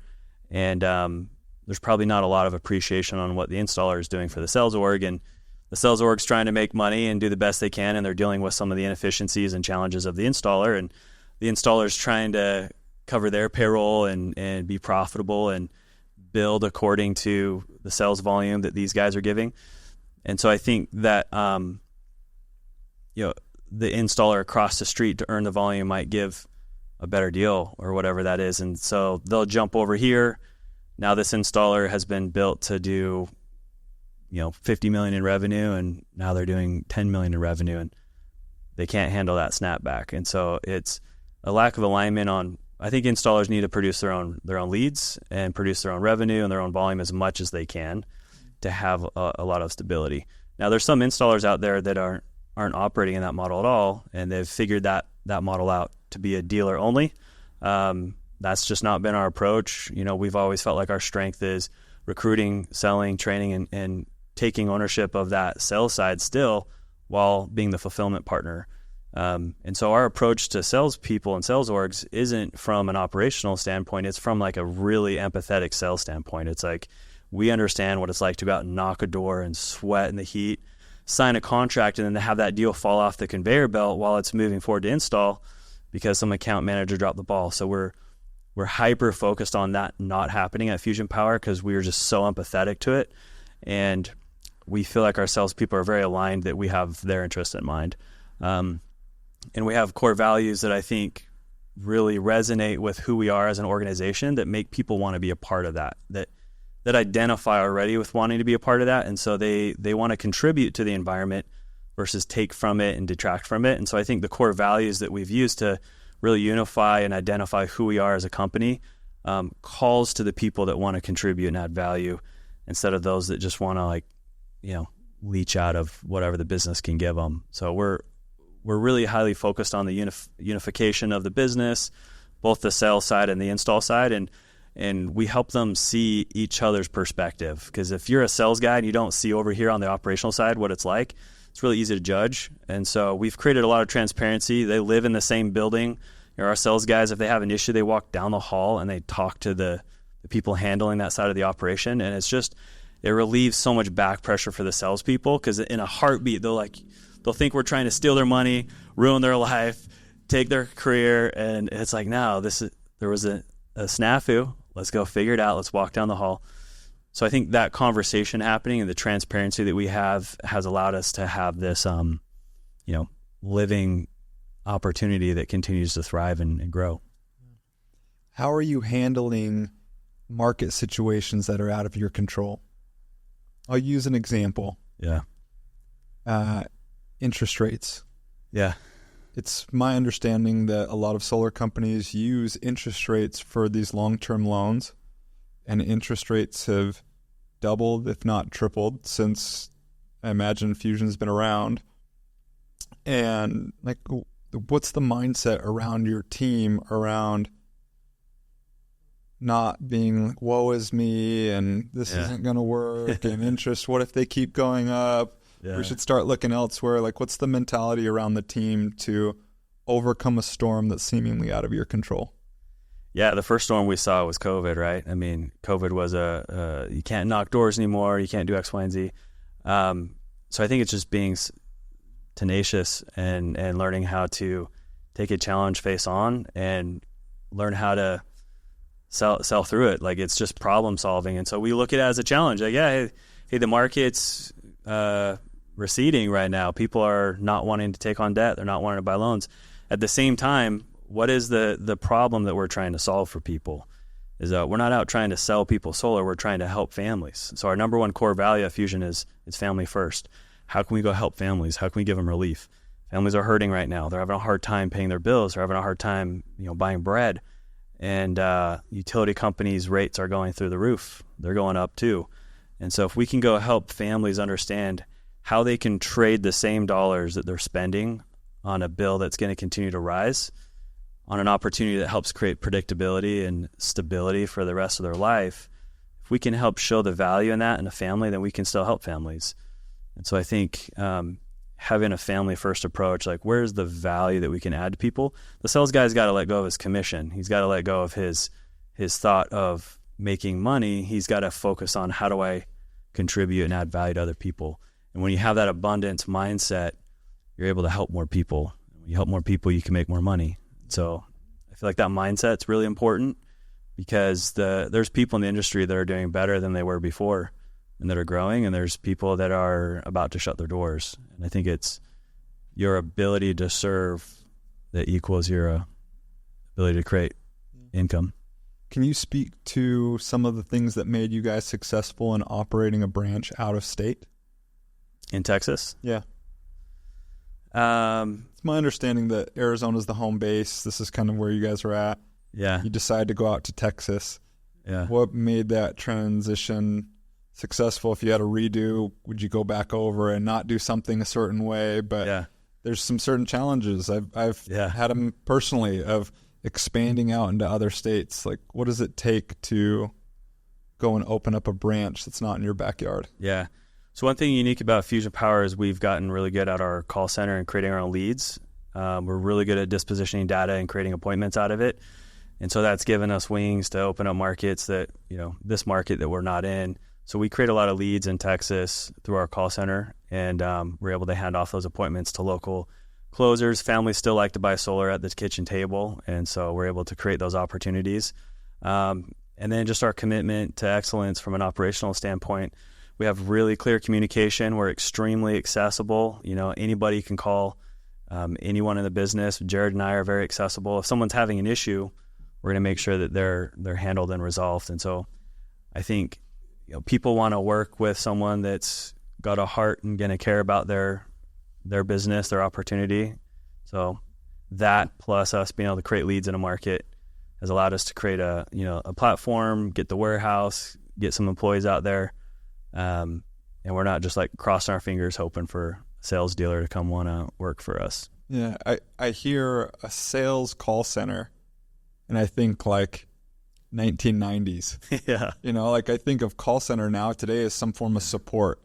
And there's probably not a lot of appreciation on what the installer is doing for the sales org. And the sales org's trying to make money and do the best they can, and they're dealing with some of the inefficiencies and challenges of the installer. And the installer's trying to cover their payroll and be profitable and build according to the sales volume that these guys are giving. And so I think that, the installer across the street to earn the volume might give a better deal or whatever that is. And so they'll jump over here. Now this installer has been built to do, 50 million in revenue, and now they're doing 10 million in revenue, and they can't handle that snapback. And so it's a lack of alignment on, I think installers need to produce their own leads and produce their own revenue and their own volume as much as they can to have a lot of stability. Now there's some installers out there that aren't operating in that model at all, and they've figured that model out to be a dealer only. That's just not been our approach. We've always felt like our strength is recruiting, selling, training, and taking ownership of that sales side still while being the fulfillment partner. And so our approach to salespeople and sales orgs isn't from an operational standpoint. It's from like a really empathetic sales standpoint. It's like, we understand what it's like to go out and knock a door and sweat in the heat, sign a contract, and then to have that deal fall off the conveyor belt while it's moving forward to install because some account manager dropped the ball. So we're hyper focused on that not happening at Fusion Power because we are just so empathetic to it. And we feel like our salespeople are very aligned that we have their interest in mind. And we have core values that I think really resonate with who we are as an organization that make people want to be a part of that identify already with wanting to be a part of that. And so they want to contribute to the environment versus take from it and detract from it. And so I think the core values that we've used to really unify and identify who we are as a company calls to the people that want to contribute and add value instead of those that just want to leech out of whatever the business can give them. So we're really highly focused on the unification of the business, both the sales side and the install side. And we help them see each other's perspective. Because if you're a sales guy and you don't see over here on the operational side what it's like, it's really easy to judge. And so we've created a lot of transparency. They live in the same building. Our sales guys, if they have an issue, they walk down the hall and they talk to the people handling that side of the operation. And it relieves so much back pressure for the salespeople because in a heartbeat, they'll think we're trying to steal their money, ruin their life, take their career. And it's like, no, there was a snafu. Let's go figure it out. Let's walk down the hall. So I think that conversation happening and the transparency that we have has allowed us to have this, living opportunity that continues to thrive and grow. How are you handling market situations that are out of your control? I'll use an example. Yeah. Interest rates. Yeah. It's my understanding that a lot of solar companies use interest rates for these long-term loans, and interest rates have doubled, if not tripled, since I imagine Fusion's been around. And what's the mindset around your team around not being like, woe is me, and this isn't going to work, and interest, what if they keep going up? Yeah. We should start looking elsewhere. What's the mentality around the team to overcome a storm that's seemingly out of your control? Yeah, the first storm we saw was COVID, right? I mean, COVID was you can't knock doors anymore, you can't do X, Y, and Z. So I think it's just being tenacious and learning how to take a challenge face on and learn how to sell through it. It's just problem solving. And so we look at it as a challenge. Hey, the market's receding right now. People are not wanting to take on debt. They're not wanting to buy loans. At the same time, what is the problem that we're trying to solve for people? Is we're not out trying to sell people solar. We're trying to help families. So our number one core value at Fusion is family first. How can we go help families? How can we give them relief? Families are hurting right now. They're having a hard time paying their bills. They're having a hard time, buying bread. And utility companies' rates are going through the roof. They're going up too. And so if we can go help families understand how they can trade the same dollars that they're spending on a bill that's going to continue to rise on an opportunity that helps create predictability and stability for the rest of their life, if we can help show the value in that in a family, then we can still help families. And so I think having a family-first approach, where's the value that we can add to people? The sales guy's got to let go of his commission. He's got to let go of his thought of making money. He's got to focus on how do I contribute and add value to other people. And when you have that abundance mindset, you're able to help more people. When you help more people, you can make more money. So I feel like that mindset's really important because there's people in the industry that are doing better than they were before and that are growing, and there's people that are about to shut their doors. And I think it's your ability to serve that equals your ability to create income. Can you speak to some of the things that made you guys successful in operating a branch out of state? In Texas? Yeah. It's my understanding that Arizona's the home base. This is kind of where you guys are at. Yeah. You decide to go out to Texas. Yeah. What made that transition successful? If you had a redo, would you go back over and not do something a certain way? But there's some certain challenges. I've had them personally of expanding out into other states. Like, what does it take to go and open up a branch that's not in your backyard? Yeah. So one thing unique about Fusion Power is we've gotten really good at our call center and creating our own leads. We're really good at dispositioning data and creating appointments out of it. And so that's given us wings to open up markets that, this market that we're not in. So we create a lot of leads in Texas through our call center, and we're able to hand off those appointments to local closers. Families still like to buy solar at the kitchen table, and so we're able to create those opportunities. And then just our commitment to excellence from an operational standpoint. We have really clear communication. We're extremely accessible. Anybody can call anyone in the business. Jared and I are very accessible. If someone's having an issue, we're going to make sure that they're handled and resolved. And so I think people want to work with someone that's got a heart and going to care about their business, their opportunity. So that plus us being able to create leads in a market has allowed us to create a platform, get the warehouse, get some employees out there. And we're not just like crossing our fingers hoping for a sales dealer to come want to work for us. Yeah, I hear a sales call center, and I think like 1990s. Yeah. I think of call center now today as some form of support.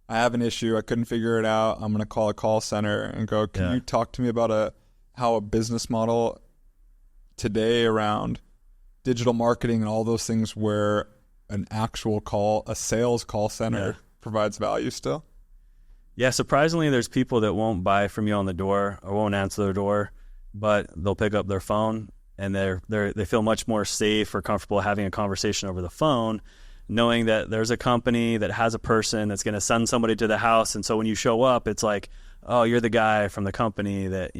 I have an issue, I couldn't figure it out. I'm going to call a call center and go, can you talk to me about how a business model today around digital marketing and all those things where an actual a sales call center provides value still? Yeah, surprisingly, there's people that won't buy from you on the door or won't answer their door, but they'll pick up their phone, and they feel much more safe or comfortable having a conversation over the phone, knowing that there's a company that has a person that's going to send somebody to the house. And so when you show up, it's like, oh, you're the guy from the company that,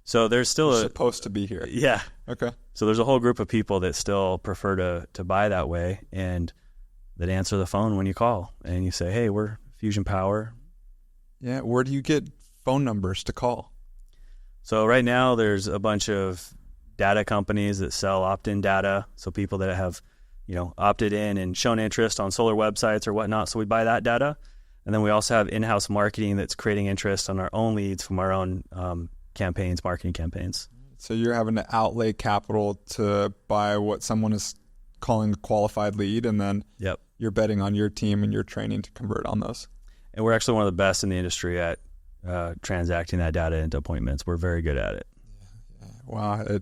So there's still supposed to be here. Yeah. Okay. So there's a whole group of people that still prefer to buy that way, and that answer the phone when you call and you say, hey, we're Fusion Power. Yeah. Where do you get phone numbers to call? So right now there's a bunch of data companies that sell opt-in data. So people that have, opted in and shown interest on solar websites or whatnot. So we buy that data. And then we also have in-house marketing that's creating interest on our own leads from our own marketing campaigns. So you're having to outlay capital to buy what someone is calling a qualified lead, and then you're betting on your team and your training to convert on those. And we're actually one of the best in the industry at transacting that data into appointments. We're very good at it. Yeah. Wow.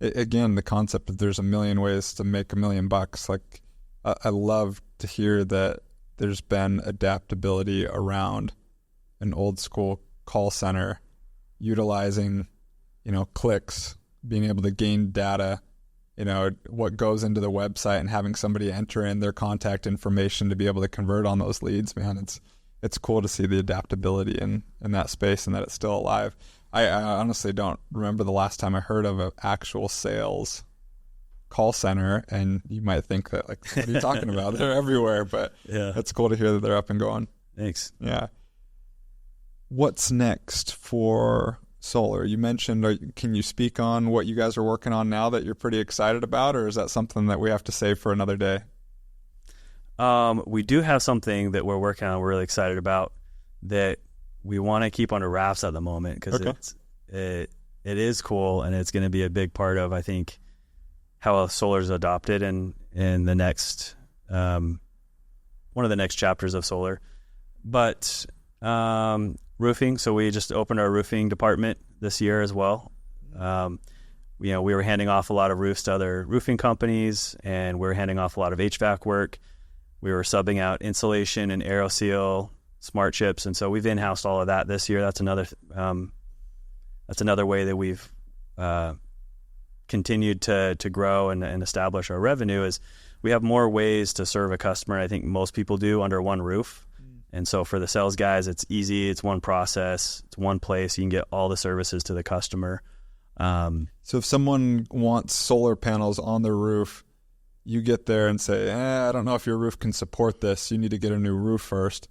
Again, the concept that there's a million ways to make $1 million. Like, I love to hear that there's been adaptability around an old school call center utilizing, clicks, being able to gain data, what goes into the website, and having somebody enter in their contact information to be able to convert on those leads. Man, it's cool to see the adaptability in that space and that it's still alive. I honestly don't remember the last time I heard of an actual sales call center, and you might think that, like, what are you talking about? They're everywhere, but it's cool to hear that they're up and going. Thanks. Yeah. What's next for solar? You mentioned, can you speak on what you guys are working on now that you're pretty excited about, or is that something that we have to save for another day? We do have something that we're working on, we're really excited about, that we want to keep under wraps at the moment, because it is cool, and it's going to be a big part of, I think, how solar is adopted in the next one of the next chapters of solar. But roofing, so we just opened our roofing department this year as well. We were handing off a lot of roofs to other roofing companies, and we were handing off a lot of HVAC work. We were subbing out insulation and AeroSeal, smart chips, and so we've in-housed all of that this year. That's another way that we've continued to grow and establish our revenue, is we have more ways to serve a customer. I think most people do under one roof. And so for the sales guys, it's easy. It's one process. It's one place. You can get all the services to the customer. So if someone wants solar panels on their roof, you get there and say, I don't know if your roof can support this. You need to get a new roof first.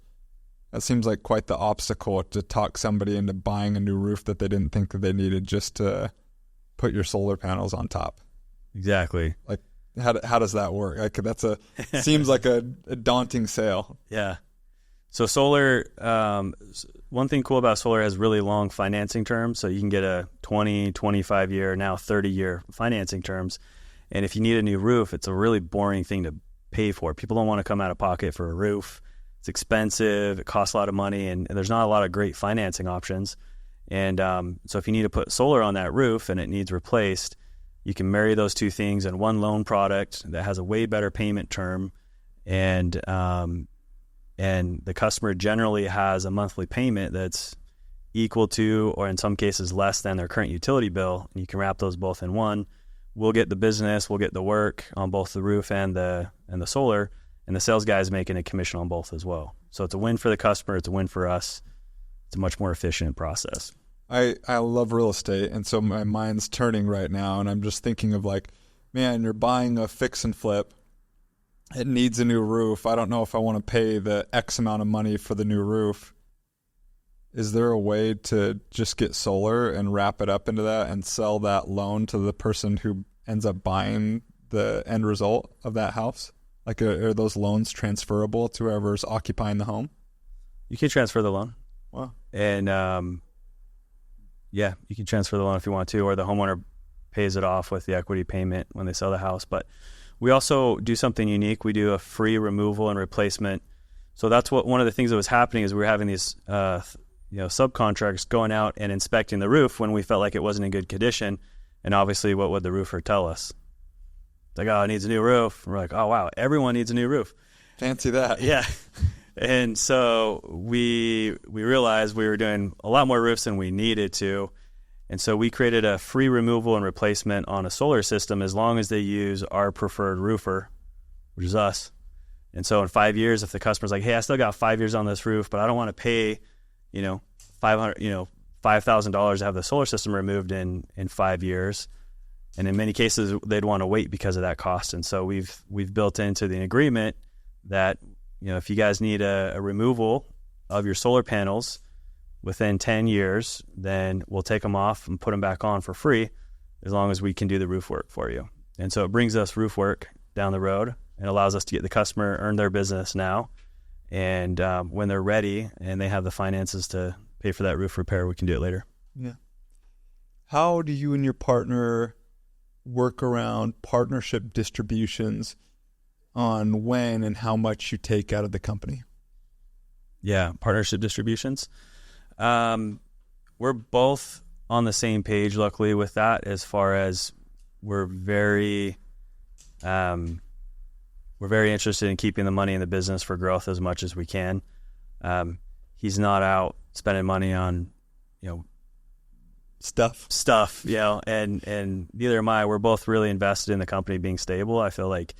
That seems like quite the obstacle to talk somebody into buying a new roof that they didn't think that they needed just to put your solar panels on top. Exactly. Like, how does that work? Like, seems like a daunting sale. Yeah. So solar, one thing cool about solar has really long financing terms. So you can get a 20, 25 year, now 30-year financing terms. And if you need a new roof, it's a really boring thing to pay for. People don't want to come out of pocket for a roof. It's expensive. It costs a lot of money, and there's not a lot of great financing options. And so if you need to put solar on that roof and it needs replaced, you can marry those two things in one loan product that has a way better payment term, and the customer generally has a monthly payment that's equal to, or in some cases less than, their current utility bill. And you can wrap those both in one. We'll get the business, we'll get the work on both the roof and the solar, and the sales guy is making a commission on both as well. So it's a win for the customer, it's a win for us. It's a much more efficient process. I love real estate, and so my mind's turning right now, and I'm just thinking of like, man, you're buying a fix and flip. It needs a new roof. I don't know if I want to pay the X amount of money for the new roof. Is there a way to just get solar and wrap it up into that and sell that loan to the person who ends up buying the end result of that house? Like, are those loans transferable to whoever's occupying the home? You can transfer the loan. Wow. And yeah, you can transfer the loan if you want to, or the homeowner pays it off with the equity payment when they sell the house. But we also do something unique. We do a free removal and replacement. So that's one of the things that was happening is we were having these subcontractors going out and inspecting the roof when we felt like it wasn't in good condition. And obviously, what would the roofer tell us? It's like, oh, it needs a new roof. We're like, oh, wow, everyone needs a new roof. Fancy that. Yeah. And so we realized we were doing a lot more roofs than we needed to. And so we created a free removal and replacement on a solar system as long as they use our preferred roofer, which is us. And so in 5 years, if the customer's like, hey, I still got 5 years on this roof, but I don't want to pay, $5,000 to have the solar system removed in 5 years. And in many cases, they'd want to wait because of that cost. And so we've built into the agreement that, if you guys need a removal of your solar panels within 10 years, then we'll take them off and put them back on for free as long as we can do the roof work for you. And so it brings us roof work down the road and allows us to get the customer, earn their business now. And when they're ready and they have the finances to pay for that roof repair, we can do it later. Yeah. How do you and your partner work around partnership distributions on when and how much you take out of the company? Yeah, partnership distributions. We're both on the same page, luckily, with that, as far as we're very interested in keeping the money in the business for growth as much as we can. He's not out spending money on, stuff, and neither am I. We're both really invested in the company being stable. I feel like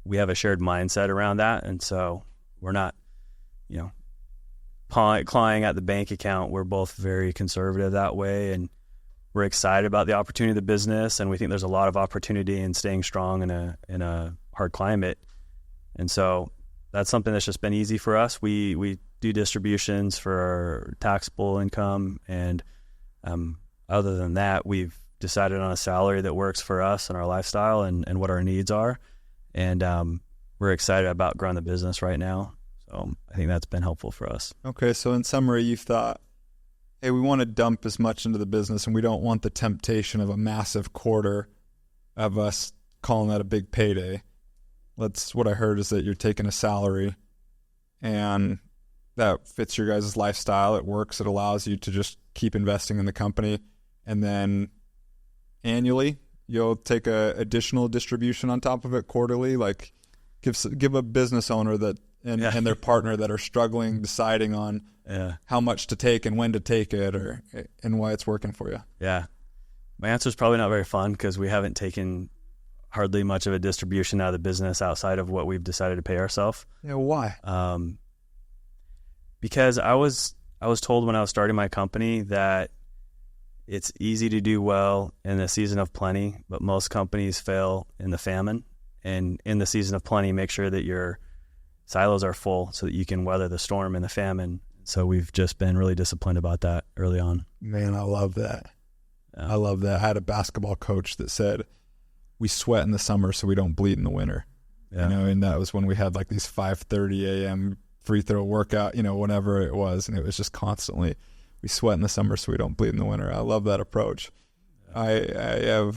we have a shared mindset around that, and so we're not, clawing at the bank account. We're both very conservative that way, and we're excited about the opportunity of the business, and we think there's a lot of opportunity in staying strong in a hard climate. And so that's something that's just been easy for us. We do distributions for our taxable income, and other than that, we've decided on a salary that works for us and our lifestyle and what our needs are. And we're excited about growing the business right now. So I think that's been helpful for us. Okay, so in summary, you've thought, hey, we want to dump as much into the business, and we don't want the temptation of a massive quarter of us calling that a big payday. What I heard is that you're taking a salary, and that fits your guys' lifestyle. It works. It allows you to just keep investing in the company, and then annually you'll take a additional distribution on top of it quarterly. Like give a business owner and their partner that are struggling deciding on how much to take and when to take it, and why it's working for you. Yeah. My answer is probably not very fun because we haven't taken hardly much of a distribution out of the business outside of what we've decided to pay ourselves. Yeah. Why? Because I was told when I was starting my company that it's easy to do well in the season of plenty, but most companies fail in the famine. And in the season of plenty, make sure that your silos are full so that you can weather the storm in the famine. So we've just been really disciplined about that early on. Man, I love that. I love that. I had a basketball coach that said, we sweat in the summer so we don't bleed in the winter. Yeah. And that was when we had like these 5:30 a.m. free throw workout, whenever it was. And it was just constantly, we sweat in the summer so we don't bleed in the winter. I love that approach. Yeah.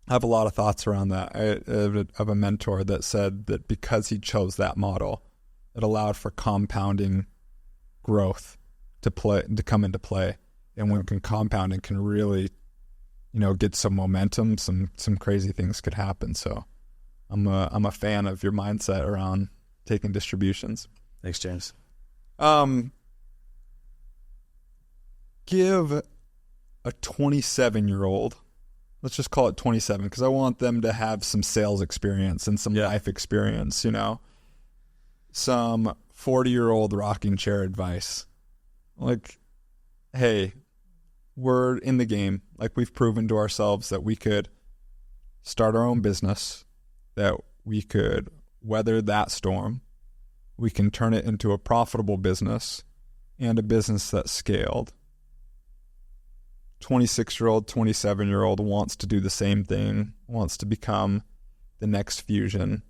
I have a lot of thoughts around that. I have a mentor that said that because he chose that model, it allowed for compounding growth to come into play. And when compounding can really, get some momentum, some crazy things could happen. So I'm a fan of your mindset around taking distributions. Thanks, James. Give a 27-year-old, let's just call it 27, because I want them to have some sales experience and some life experience, some 40-year-old rocking chair advice. Like, hey, we're in the game. Like, we've proven to ourselves that we could start our own business, that we could weather that storm. We can turn it into a profitable business and a business that's scaled. 26-year-old, 27-year-old wants to do the same thing, wants to become the next Fusion.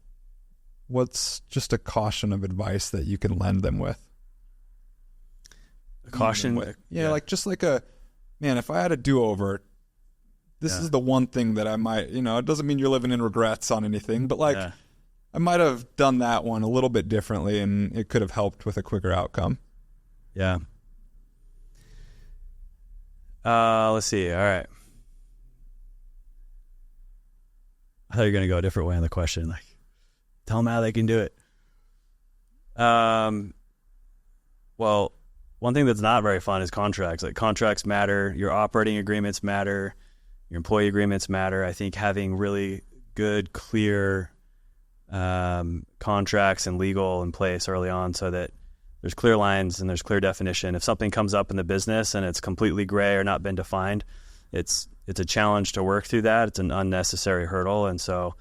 What's just a caution of advice that you can lend them with? A caution? Man, if I had a do-over, this is the one thing that I might, it doesn't mean you're living in regrets on anything, but I might have done that one a little bit differently and it could have helped with a quicker outcome. Yeah. Let's see. All right. I thought you were going to go a different way on the question. Like, tell them how they can do it. Well, one thing that's not very fun is contracts. Like, contracts matter. Your operating agreements matter. Your employee agreements matter. I think having really good, clear contracts and legal in place early on so that there's clear lines and there's clear definition. If something comes up in the business and it's completely gray or not been defined, it's a challenge to work through that. It's an unnecessary hurdle. And so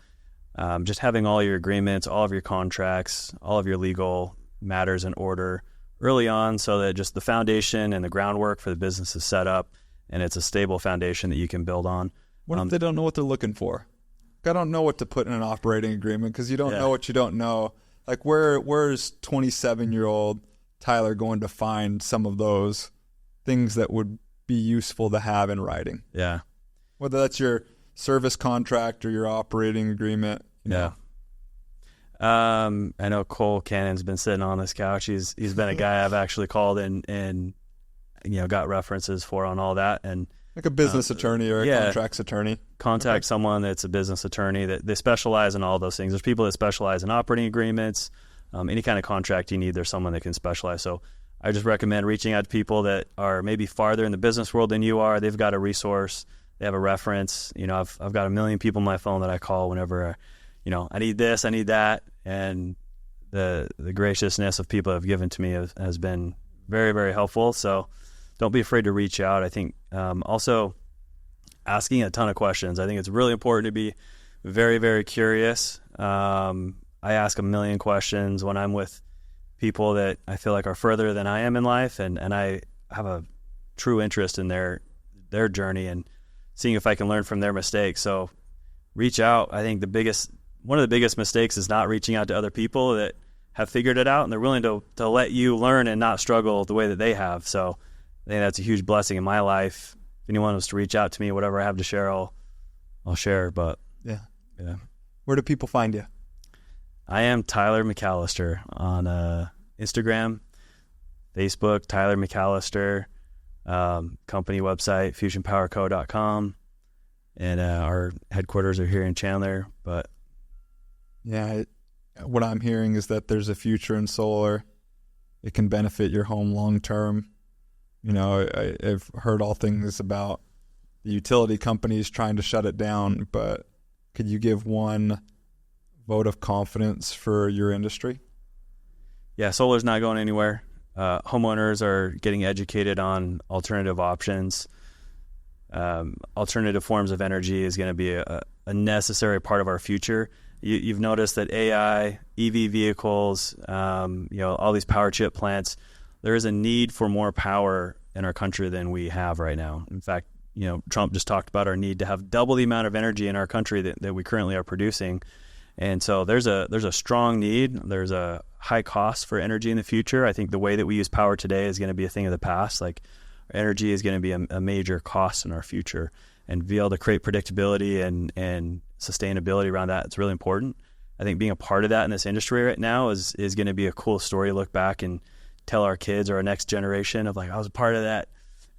just having all your agreements, all of your contracts, all of your legal matters in order early on so that just the foundation and the groundwork for the business is set up and it's a stable foundation that you can build on. What if they don't know what they're looking for? I don't know what to put in an operating agreement because you don't know what you don't know. Like, where's 27-year-old Tyler going to find some of those things that would be useful to have in writing? Yeah. Whether that's your service contract or your operating agreement. Yeah. I know Cole Cannon's been sitting on this couch. He's been a guy I've actually called and got references for on all that. And like a business attorney or a contracts attorney. Contact someone that's a business attorney that they specialize in all those things. There's people that specialize in operating agreements, any kind of contract you need. There's someone that can specialize. So I just recommend reaching out to people that are maybe farther in the business world than you are. They've got a resource. They have a reference. I've got a million people on my phone that I call whenever, I need this, I need that. And the graciousness of people have given to me has been very, very helpful. So don't be afraid to reach out. I think also asking a ton of questions. I think it's really important to be very, very curious. I ask a million questions when I'm with people that I feel like are further than I am in life, and I have a true interest in their journey and seeing if I can learn from their mistakes. So reach out. I think one of the biggest mistakes is not reaching out to other people that have figured it out and they're willing to let you learn and not struggle the way that they have. So I think that's a huge blessing in my life. If anyone wants to reach out to me, whatever I have to share, I'll share. But yeah. Where do people find you? I am Tyler McAllister on Instagram, Facebook, Tyler McAllister, company website, fusionpowerco.com. And our headquarters are here in Chandler. But yeah, what I'm hearing is that there's a future in solar. It can benefit your home long term. I've heard all things about the utility companies trying to shut it down, but could you give one vote of confidence for your industry? Yeah, solar's not going anywhere. Homeowners are getting educated on alternative options. alternative forms of energy is going to be a necessary part of our future. You've noticed that AI, EV vehicles, all these power chip plants, there is a need for more power in our country than we have right now. In fact, Trump just talked about our need to have double the amount of energy in our country that we currently are producing. And so there's a strong need. There's a high cost for energy in the future. I think the way that we use power today is going to be a thing of the past. Like, energy is going to be a major cost in our future, and be able to create predictability and sustainability around that, it's really important. I think being a part of that in this industry right now is going to be a cool story to look back and tell our kids or our next generation of, like, I was a part of that.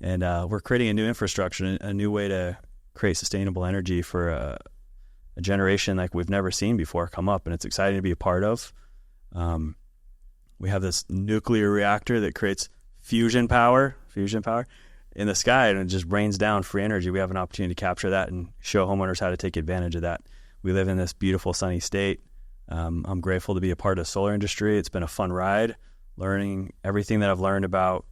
And we're creating a new infrastructure, a new way to create sustainable energy for a generation like we've never seen before come up, and it's exciting to be a part of. We have this nuclear reactor that creates fusion power in the sky, and it just rains down free energy. We have an opportunity to capture that and show homeowners how to take advantage of that. We live in this beautiful sunny state. I'm grateful to be a part of the solar industry. It's been a fun ride. Learning everything that I've learned about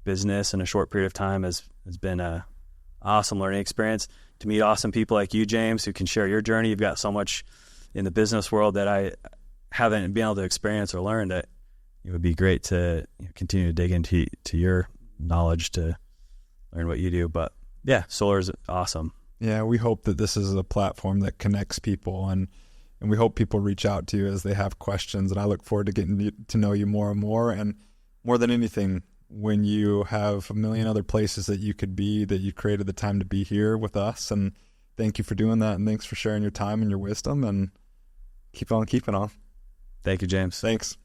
business in a short period of time has been a awesome learning experience. To meet awesome people like you, James, who can share your journey. You've got so much in the business world that I haven't been able to experience or learn, that it would be great to continue to dig into your knowledge to learn what you do. But yeah, solar is awesome. Yeah, we hope that this is a platform that connects people, and we hope people reach out to you as they have questions. And I look forward to getting to know you more and more. And more than anything, when you have a million other places that you could be, that you created the time to be here with us. And thank you for doing that. And thanks for sharing your time and your wisdom, and keep on keeping on. Thank you, James. Thanks.